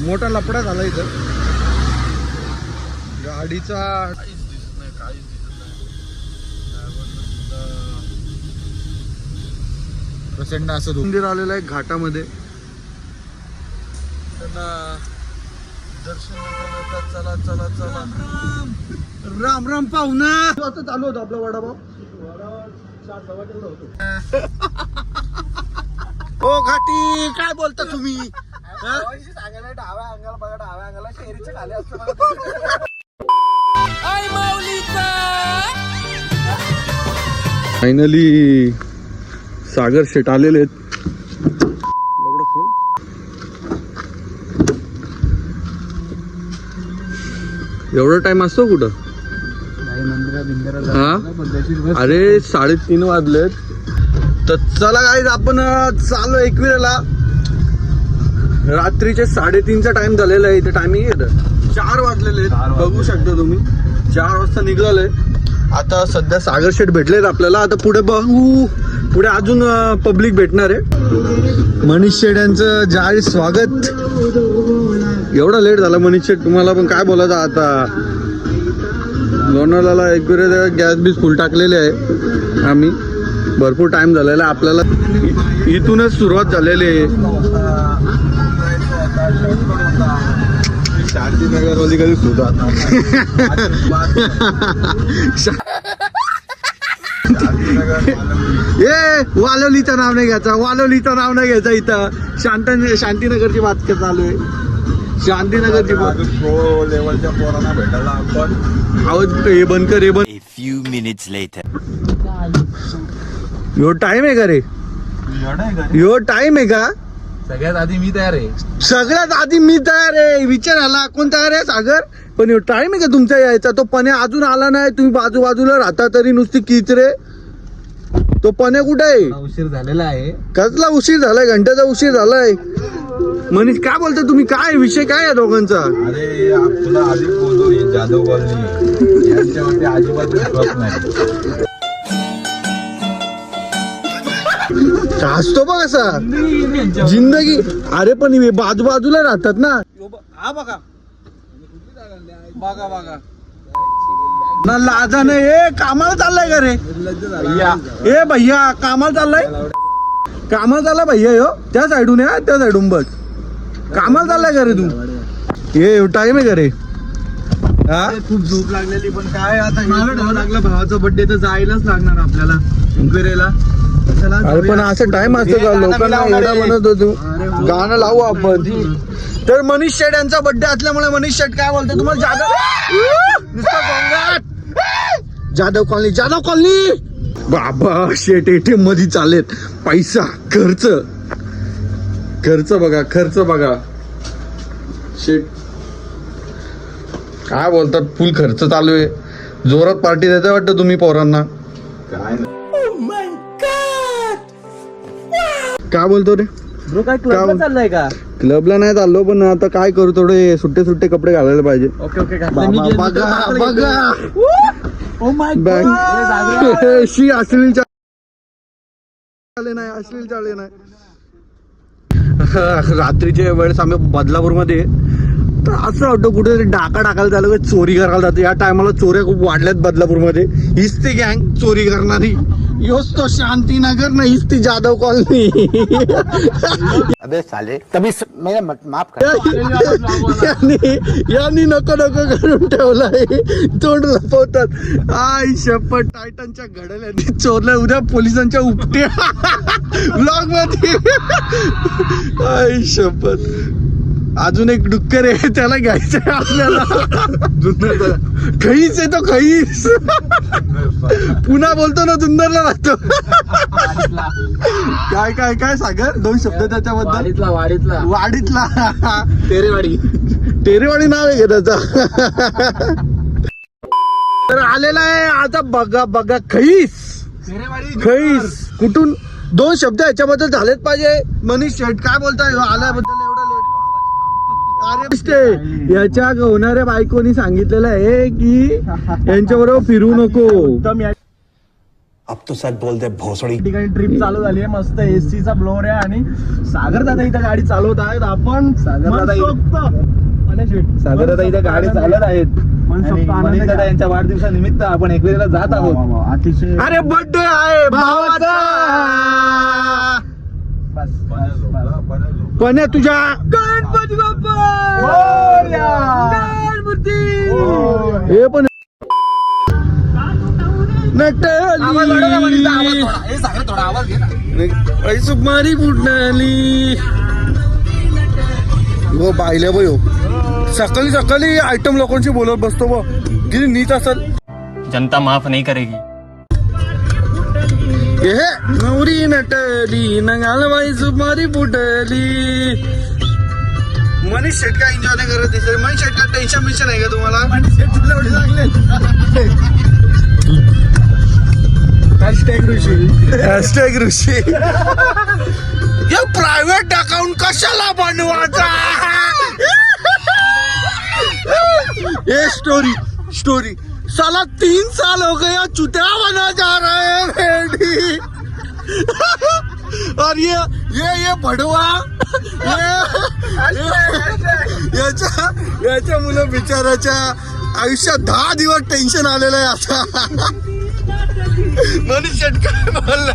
मोठा लफडा झाला इथं गाडीचा. काहीच दिसत नाही. प्रचंड असं मंदिर आलेलं आहे घाटामध्ये. त्यांना दर्शन घेतात. चला चला चला. राम राम पाहुणा. आता चालू होतो आपला वडापाव. ओ घाटी काय बोलता तुम्ही? फायनली सागर शेट आलेले आहेत. एवढा टाइम असतो कुठं? हा अरे 3:30 वाजलेत. तर चला गाईज आपण चालू एकविरेला. रात्रीचे 3:30चा टाइम झालेला आहे. इथे टायमिंग येतं 4 वाजलेले आहेत. बघू शकता तुम्ही 4 वाजता निघालोय. आता सध्या सागर शेट भेटलेत आपल्याला. आता पुढे बघू. पुढे अजून पब्लिक भेटणार आहे. मनीष शेट यांचं जाहीर स्वागत. एवढा लेट झाला मनीष शेट तुम्हाला पण काय बोलायचं आता. लोणावळ्याला एकविरे गॅस बीस फुल टाकलेले आहे आम्ही. भरपूर टाइम झालेला आपल्याला. इथूनच सुरुवात झालेली आहे. शांतीनगरवाली कधी सुरुवात. वालोलीचं नाव नाही घ्यायचं. वालोलीचं नाव नाही घ्यायचं. इथं शांतीनगरची बात चालू आहे. शांतीनगरची बात. प्रो लेवलच्या पोरांना भेटायला आपण. आवाज हे बंद कर. हे बंद. few minutes later. यो टाइम आहे का रे? यो टाइम आहे का? सगळ्यात आधी मी तयार आहे. सगळ्यात आधी मी तयार आहे. विचारायला कोण तयार आहे? सागर. पण यो टाइम आहे का तुमचा यायचा? तो पणे अजून आला नाही. तुम्ही बाजूबाजूला राहता तरी नुसती किचरे. तो पणे कुठे आहे? उशीर झालेला आहे. कसला उशीर झालाय? घंट्याचा उशीर झालाय. मनीष काय बोलता तुम्ही? काय विषय काय आहे दोघांचा? अरे तुला आधी बोलतो जाधव कॉलनी यांच्यावरती अजिबात विश्वास नाही. असतो बघ असा जिंदगी. अरे पण बाजूबाजूला राहतात ना. हा बघा बघा बघा ना लाजा नाही. ए कामाला चाललाय का रे? ए भैया कामाला चाललाय. कामाला चाललाय भैया. यो त्या साईडून या. त्या साईडून बस. कामाला चाललाय का रे तू? हे टाइम आहे का रे? हा खूप झोप लागलेली. पण काय आता लागला भावाचा बर्थडे तर जायलाच लागणार आपल्याला इंक्वेरीला. अरे पण असं टाइम असतो का? लोकांना एवढा म्हणत होतो गाणं लावू आपण. तर मनीष शेट यांचा बर्थडे असल्यामुळे मनीष शेट काय बोलतो तुम्हाला? जाधव कॉलनी. जाधव कॉलनी. बाबा शेट एटीएम मध्ये चालेत. पैसा खर्च बघा. खर्च बघा. शेट काय बोलतात? फुल खर्च चालू आहे. जोरात पार्टी देता वाटतं तुम्ही पोरांना. काय बोलतो रे? ब्रो काय क्लबला चाललाय का? क्लबला नाही चाललो पण आता काय करू. थोडे सुट्टे कपडे घालायला पाहिजे. Okay okay. बघा ओ माय बँक गॉड. शी अश्लील चाले नाही. अश्लील चाले नाही. रात्रीच्या वेळेस आम्ही बदलापूर मध्ये. तर असं वाटतं कुठेतरी डाका टाकायला झालं. चोरी करायला जातं. या टायमाला चोऱ्या खूप वाढल्यात बदलापूर मध्ये. हीच ती गँग चोरी करणारी. योच तो शांतीनगर नाही. हीच ती जाधव कॉलनी. अबे साले तभी मेरा माफ कर. यांनी नको करून ठेवलाय. तोंड लपवतात. आई शपथ टायटनच्या घड्याळ्यांनी चोरलंय. उद्या पोलिसांच्या उपटे ब्लॉग मध्ये. आई शपथ. अजून एक डुक्कर आहे त्याला घ्यायचंय आपल्याला. खईस आहे तो. खईस पुन्हा बोलतो ना. जुन्नरला राहतो. काय काय काय सागर 2 शब्द त्याच्याबद्दल. वाडीतला टेरेवाडी नाव आहे का त्याचा? तर आलेला आहे आता. बघा खईस कुठून 2 शब्द याच्याबद्दल झालेच पाहिजे. मनीष शेट काय बोलताय आल्याबद्दल एवढा लेट? अरे याच्या होणाऱ्या बायकोनी सांगितलेलं आहे की यांच्या बरोबर फिरू नको. अब तो सच बोल दे भोसड़ी. ठिकाणी ट्रिप चालू झाली आहे मस्त एसीचा ब्लोअर आहे आणि सागर दादा इथं गाडी चालवत आहेत आपण सागर दादा इथं गाडी चालवत आहेत मनीष दादा यांच्या वाढदिवसानिमित्त आपण एकवेळेला जात आहोत अतिशय अरे बर्थडे आहे भावाचा पण तुझ्या गणपती बाप्पा हे पण सुमारी बुडणाली हो बायल्या बाई हो सकाळी सकाळी आयटम लोकांशी बोलत बसतो व किती नीट असेल जनता माफ नहीं करेगी. हे नवरी नटली नंगाल बाई सुमारी बुडली. मनीष शेटका एन्जॉय नाही करत दिसत. मनीष शेटका टेन्शन मिशन आहे का तुम्हाला? हॅशटॅग ऋषी हे प्रायव्हेट अकाउंट कशाला बनवायचा? ये स्टोरी साला 3 साल हो गया चुतिया बना जा रहे हैं रेडी. और ये भडवा याच्या मुलं बिचाराच्या आयुष्यात 10 दिवस टेन्शन आलेलं आहे आता. मनीष शेटकर बोलला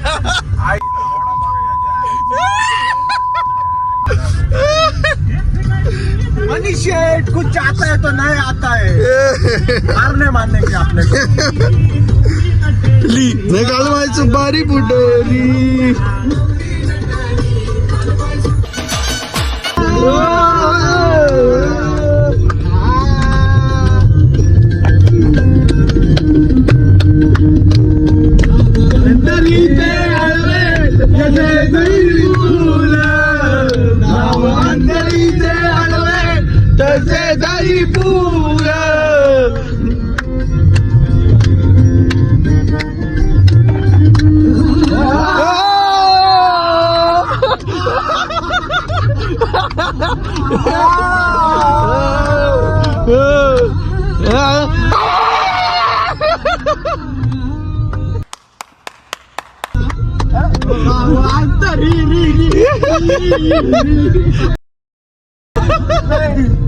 मनीष शेट कुछ चाहता है तो नहीं आता है हार नहीं मानने की आपने ली निकाल व्हायचं बारी बुडली.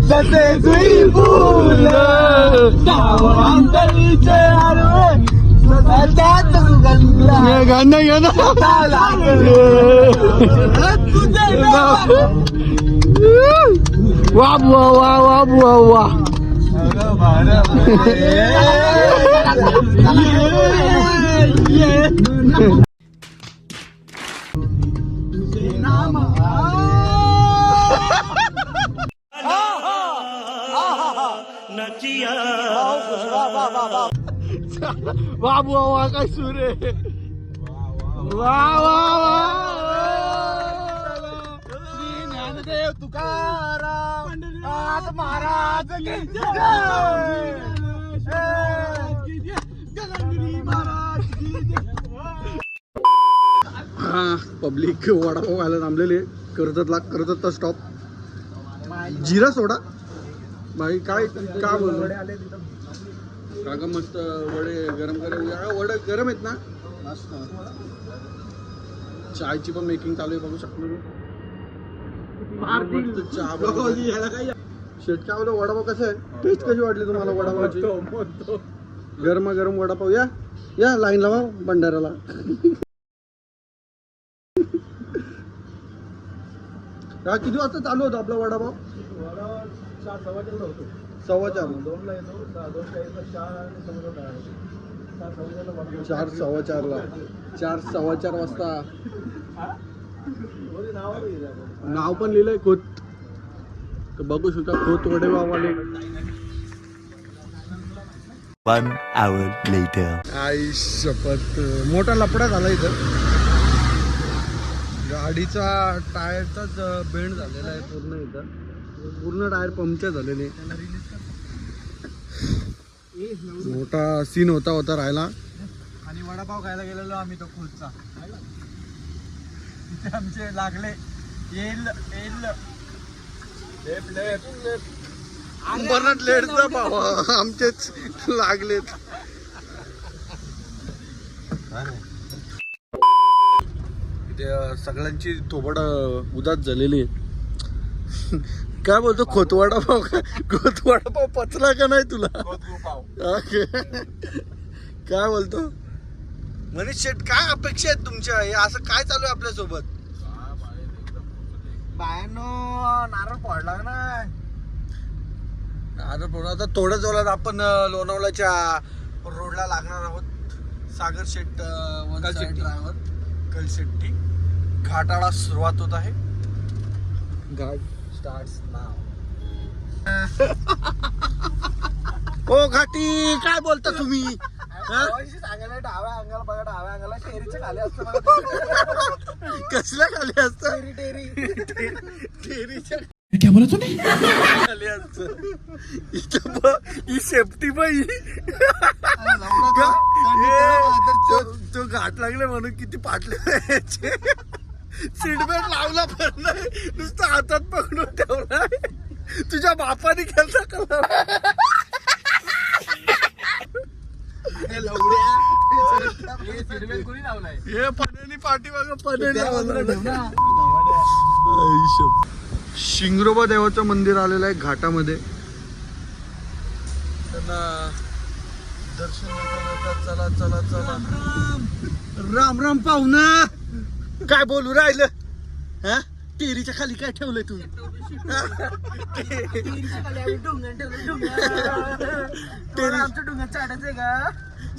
तसे दही पूर गाणं घ्या ना वा वा वा वा वा वा वा वा वा काय सूर आहे वा वा वा श्री ज्ञानदेव तुकाराम महाराज की जय. हा पब्लिक वडापाव खायला थांबलेले कर्जतचा स्टॉप. जिरा सोडा भाई काय का बोल काका मस्त वडे गरम करे वडे गरम आहेत ना. चायची पण मेकिंग चालू आहे बघू शकतो. शेटका वडापाव कसा आहे टेस्ट कशी वाटली तुम्हाला वडापावची? गरम गरम वडापाव या लाईन लावा भंडाऱ्याला. किती वाजता चालू होतो आपला वडापाव? 4:15 4:15 वाजता. नाव पण लिहिलंय खोत तर बघू शकता खोत वडेपाववाले. 1 hour later. आई शपथ मोठा लफडा झाला इथं. गाडीचा टायरचाच बेंड झालेला आहे पूर्ण. इथं पूर्ण टायर पंक्चर झालेले. मोठा सीन होता राहिला. आणि वडापाव खायला गेलेलो आम्ही तो खुदचा तिथे आमचे लागले अंबरनाथ लेटचा भाव आमचेच लागलेत. सगळ्यांची थोबड उदास झालेली आहे. काय बोलतो खोतवाडा पाव पचला का नाही तुला? काय बोलतो मनीष शेट? काय अपेक्षा आहेत तुमच्या? हे असं काय चालू आहे आपल्या सोबत? बायानो नारळ फोडला ना. आता थोड्याच वेळात आपण लोणावळ्याच्या रोडला लागणार आहोत. सागर शेट ड्रायव्हर कलशेट्टी. घाटाळा सुरुवात होत आहे. घाट स्टार्ट्स नाव. ओ घाटी, काय बोलता तुम्ही? सांगायला डाव्या अंगाला बघा, डाव्या अंगाला टेरीच्या खाली असतं बघा. कसल्या खाली असतं? टेरीच्या क्या बोला तूने? खाली असतं. ही सेफ्टी बाई. तो घाट लागले म्हणून किती पाटले. सीट बेल्ट लावला पण नाही, नुसतं हातात पकडून ठेवला. तुझ्या बापाने केलता कलर. हे पण्यानी पाठीमागं पण्याने लावलं. शिंगरोबा देवाचं मंदिर आलेलं आहे घाटामध्ये. त्यांना दर्शन घेतात. चला चला चला. राम राम पाहुणा. काय बोलू राहिलं? हा, टेरीच्या खाली काय ठेवलंय तू? आमचं डोंगर चाडायचंय का?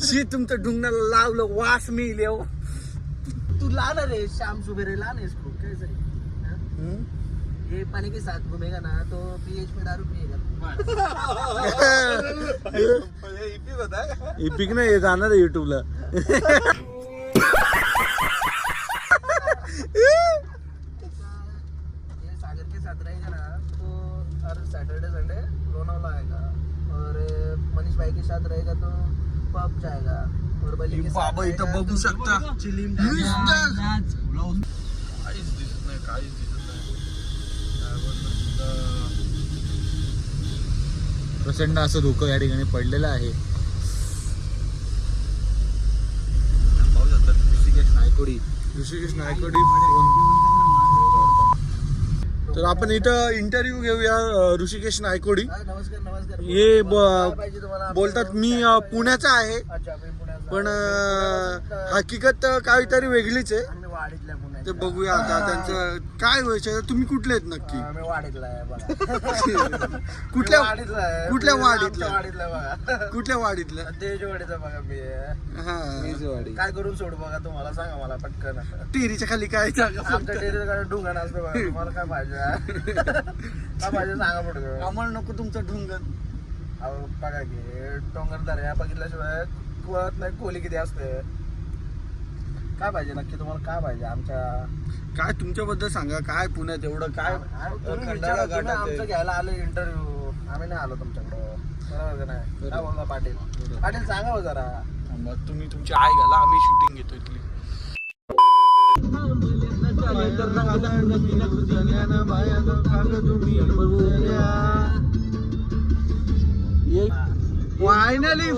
शी तुमचं ढुंगणाला लावलं, वास मी लेव. तू लहान रे, श्याम सुबेरे लहान आहेस खूप. कैसे ये पानी के साथ घूमेगा ना तो पीएच में दारू पिएगा. इपिक नाही जाणार आहे युट्यूबला. ये सागर के साथ रहेगा ना तो हर सैटरडे संडे लोनावला आएगा. और मनीष भाई के साथ रहेगा तो पब जाएगा. और बली के साथ बाबा इथं बघू शकता. चिलीम काहीच दिसत नाही, काहीच दिसत नाही. प्रचंड असं धुकं या ठिकाणी पडलेलं आहे. ऋषिकेश नायकोडी. तर आपण इथं इंटरव्ह्यू घेऊया ऋषिकेश नायकोडी. नमस्कार नमस्कार. हे काय पाहिजे तुम्हाला? बोलतात मी पुण्याचा आहे, अच्छा, मी पुण्याचा. पण हकीकत काहीतरी वेगळीच आहे. आम्ही वाडीतल्या पुण्याच्या. ते बघूया आता त्यांचं काय व्हायचं. तुम्ही कुठले आहेत नक्की? आम्ही वाडीतला आहे बघा. कुठल्या वाडीतला आहे. कुठल्या वाडीतलं? आमच्या वाडीतला आहे बघा. कुठल्या वाडीतलं? देशवाडीचा बघा मी. हा, काय करून सोडू बघा तुम्हाला, सांगा मला पटकन. टेरीच्या खाली काय जागा? आमच्या टेरीकडे ढुंगण असतं बघा. तुम्हाला काय पाहिजे? काय पाहिजे सांगा पटकन. आम्हाला नको तुमचं ढुंगण. अहो बघा की डोंगर दर्या बघितल्याशिवाय कळत नाही खोली किती असते. काय पाहिजे नक्की तुम्हाला? काय पाहिजे आमच्या? काय तुमच्याबद्दल सांगा. काय पुण्यात एवढं काय खंडाळा घाटात आमचं आहे? घ्यायला आलो इंटरव्ह्यू. आम्ही नाही आलो तुमच्याकडं. बरोबर का नाही? काय बोलता पाटील? पाटील सांगा हो जरा. थांबा, तुम्ही तुमची आय घाला, आम्ही शूटिंग घेतो इथली.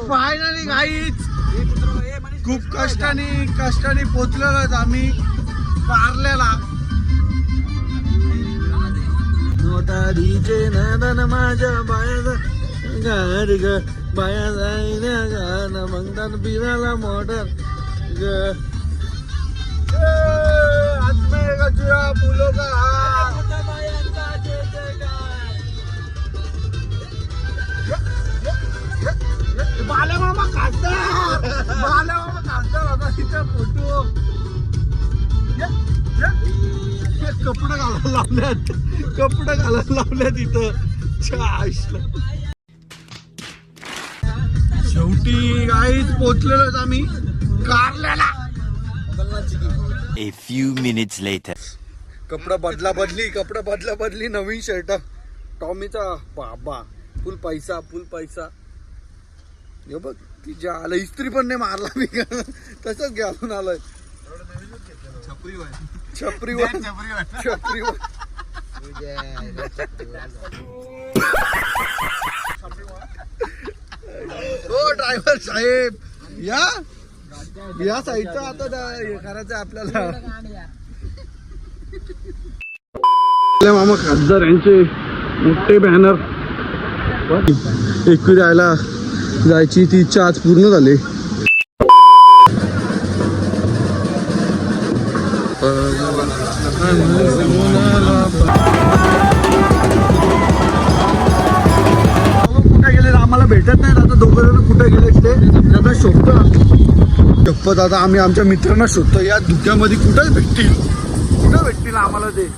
फायनली गाईच खूप कष्टाने पोचलेलो आम्ही कारल्याला. मोठा डीजे नंदन माझ्या बायाचा गाडी ग, बाया जाईना गाणं मगदान बिराला मोटर ग. फुलो का बाल्या मामा खासदार होता तिथं फोटो. कपडे घालायला लावल्यात इथं. शेवटी गाईच पोचलेलोच आम्ही कारल्याला. A few minutes later. कपडा बदला बदली नवीन शर्ट टॉमीचा. बाबा फुल पैसा. हे बघ की जे आलं इस्त्री पण नाही मारला मी, तसंच घालून आलोय. छपरीवर हो ड्रायव्हर साहेब या साईडचं आता हे करायचं आपल्याला. आपल्या मामा खासदार यांचे मोठे बॅनर. एकविरायला जायची ती इच्छा आज पूर्ण झाली. कुठे गेले आम्हाला भेटत नाही. आता दोघं जण कुठे गेले ते आता शोधतो. आता आम्ही आमच्या मित्रांना शोधतो. या धुक्यामध्ये कुठे भेटतील आम्हाला ते.